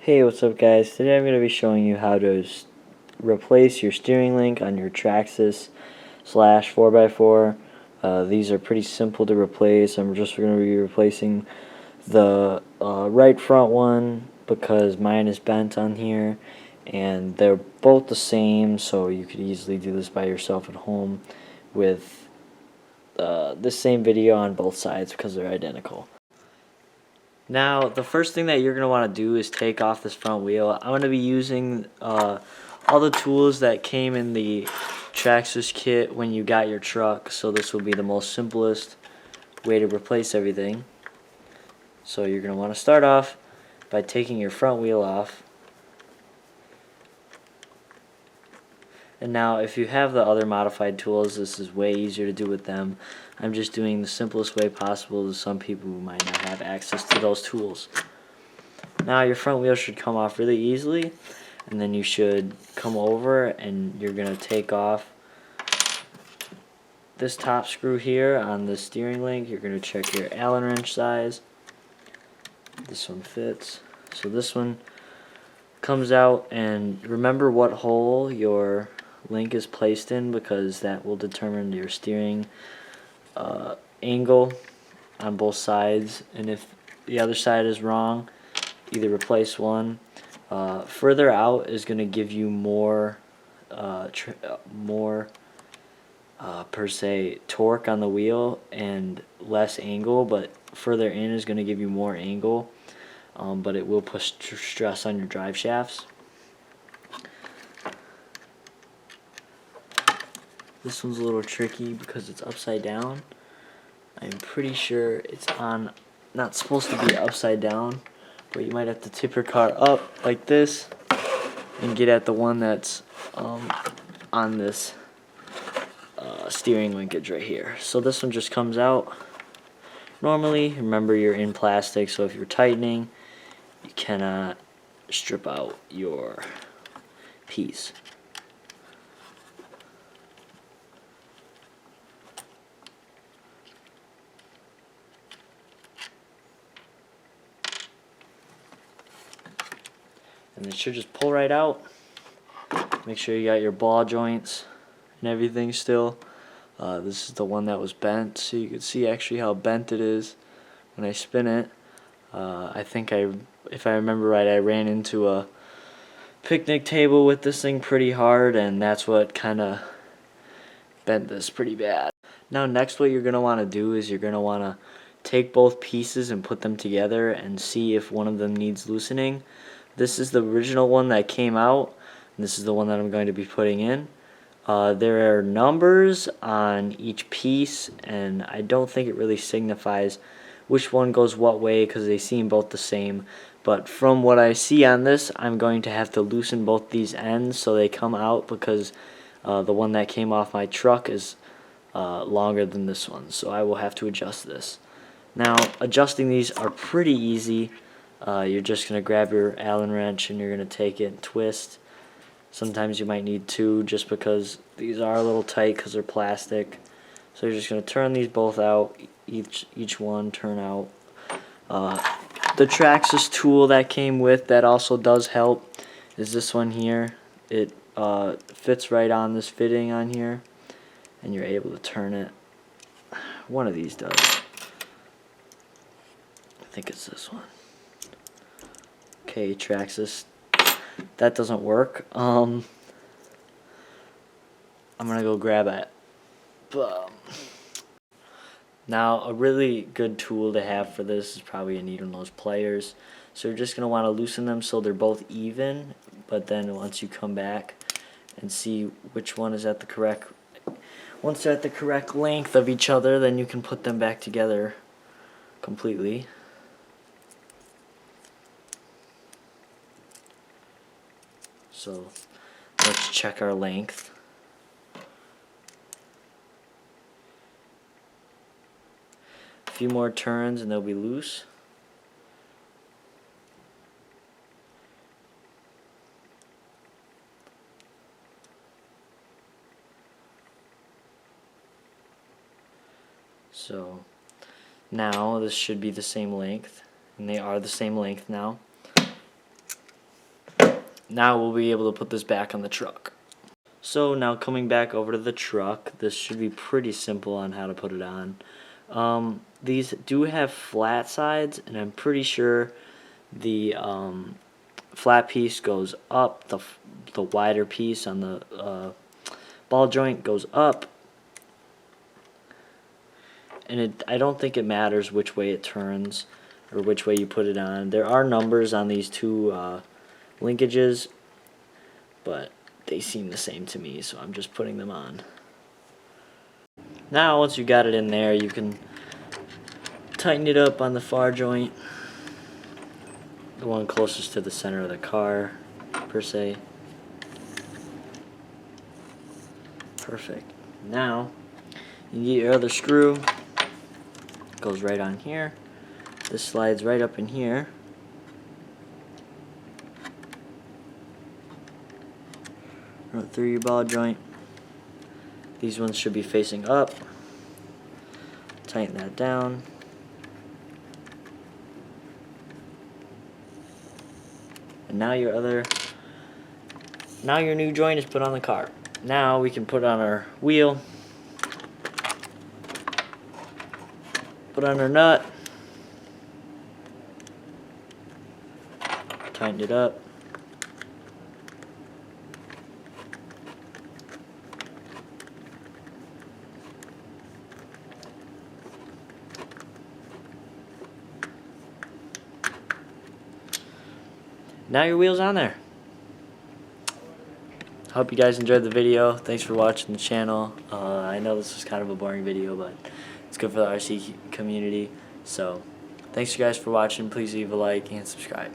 Hey, what's up guys? Today I'm going to be showing you how to replace your steering link on your Traxxas slash 4x4. These are pretty simple to replace. I'm just going to be replacing the right front one because mine is bent on here, and they're both the same, so you could easily do this by yourself at home with the same video on both sides because they're identical. Now, the first thing that you're going to want to do is take off this front wheel. I'm going to be using all the tools that came in the Traxxas kit when you got your truck, so this will be the most simplest way to replace everything. So you're going to want to start off by taking your front wheel off. And now if you have the other modified tools, this is way easier to do with them. I'm just doing the simplest way possible to some people who might not have access to those tools. Now your front wheel should come off really easily, and then you should come over and you're going to take off this top screw here on the steering link. You're going to check your Allen wrench size. This one fits. So this one comes out, and remember what hole your link is placed in because that will determine your steering angle on both sides, and if the other side is wrong, either replace one. Further out is going to give you more per se torque on the wheel and less angle, but further in is going to give you more angle, but it will put stress on your drive shafts. This one's a little tricky because it's upside down. I'm pretty sure it's not supposed to be upside down, but you might have to tip your car up like this and get at the one that's on this steering linkage right here. So this one just comes out normally. Remember, you're in plastic, so if you're tightening, you cannot strip out your piece. And it should just pull right out. Make sure you got your ball joints and everything still. This is the one that was bent, so you can see actually how bent it is when I spin it. I think if I remember right, I ran into a picnic table with this thing pretty hard, and that's what kind of bent this pretty bad. Now next, what you're going to want to do is you're going to want to take both pieces and put them together and see if one of them needs loosening. This is the original one that came out, and this is the one that I'm going to be putting in. There are numbers on each piece, and I don't think it really signifies which one goes what way because they seem both the same. But from what I see on this, I'm going to have to loosen both these ends so they come out because the one that came off my truck is longer than this one, so I will have to adjust this. Now, adjusting these are pretty easy. You're just going to grab your Allen wrench and you're going to take it and twist. Sometimes you might need two just because these are a little tight because they're plastic. So you're just going to turn these both out, each one turn out. The Traxxas tool that came with that also does help is this one here. It fits right on this fitting on here, and you're able to turn it. One of these does. I think it's this one. Okay, Traxxas. That doesn't work. I'm gonna go grab it. Now, a really good tool to have for this is probably a needle nose pliers. So you're just gonna want to loosen them so they're both even, but then once you come back and see which one is at the correct, once they're at the correct length of each other, then you can put them back together completely. So let's check our length. A few more turns and they'll be loose. So now this should be the same length, and they are the same length now. Now we'll be able to put this back on the truck. So now coming back over to the truck, this should be pretty simple on how to put it on. These do have flat sides, and I'm pretty sure the flat piece goes up, the wider piece on the ball joint goes up, and I don't think it matters which way it turns or which way you put it on. There are numbers on these two linkages, but they seem the same to me, so I'm just putting them on. Now once you got it in there, you can tighten it up on the far joint, the one closest to the center of the car per se. Perfect. Now you get your other screw, goes right on here. This slides right up in here. Right through your ball joint. These ones should be facing up. Tighten that down. And now your new joint is put on the car. Now we can put on our wheel, put on our nut, tighten it up. Now your wheel's on there. Hope you guys enjoyed the video. Thanks for watching the channel. I know this was kind of a boring video, but it's good for the RC community. So thanks you guys for watching. Please leave a like and subscribe.